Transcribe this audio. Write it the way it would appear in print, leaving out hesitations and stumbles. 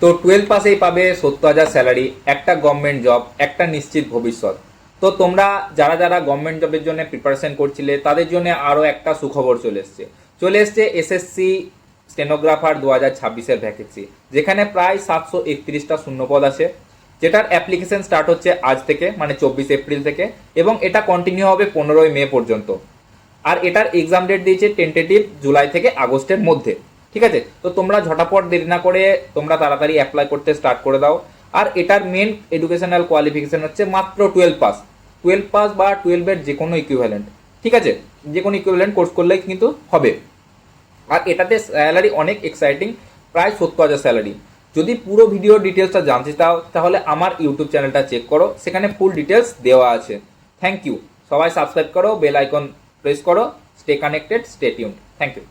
তো 12 পাসেই পাবে 70,000 স্যালারি, একটা গভর্নমেন্ট জব, একটা নিশ্চিত ভবিষ্যৎ। তো তোমরা যারা যারা গভর্নমেন্ট জবের জন্য প্রিপারেশন করছিলে তাদের জন্য আরও একটা সুখবর চলে এসছে এসএসসি স্টেনোগ্রাফার 2026-এর ভ্যাকেন্সি, যেখানে প্রায় 731টা শূন্যপদ আছে, যেটার অ্যাপ্লিকেশন স্টার্ট হচ্ছে আজ থেকে, মানে 24 এপ্রিল থেকে, এবং এটা কন্টিনিউ হবে 15ই মে পর্যন্ত। আর এটার এক্সাম ডেট দিয়েছে টেন্টেটিভ জুলাই থেকে আগস্টের মধ্যে। ঠিক আছে, তো তোমরা ঝটাপট দেরি না করে তোমরা তাড়াতাড়ি অ্যাপ্লাই করতে স্টার্ট করে দাও। আর এটার মেন এডুকেশনাল কোয়ালিফিকেশন হচ্ছে মাত্র 12 পাস বা 12-এর যে কোনো ইকুইভ্যালেন্ট। ঠিক আছে, যে কোনো ইকুইভ্যালেন্ট কোর্স করলেই কিন্তু হবে। আর এটাতে স্যালারি অনেক এক্সাইটিং, প্রায় 70,000 স্যালারি। যদি পুরো ভিডিও ডিটেলসটা জানতে চাও তাহলে আমার ইউটিউব চ্যানেলটা চেক করো, সেখানে ফুল ডিটেলস দেওয়া আছে। থ্যাংক ইউ, সবাই সাবস্ক্রাইব করো, বেল আইকন প্রেস করো, stay connected, stay tuned. Thank you.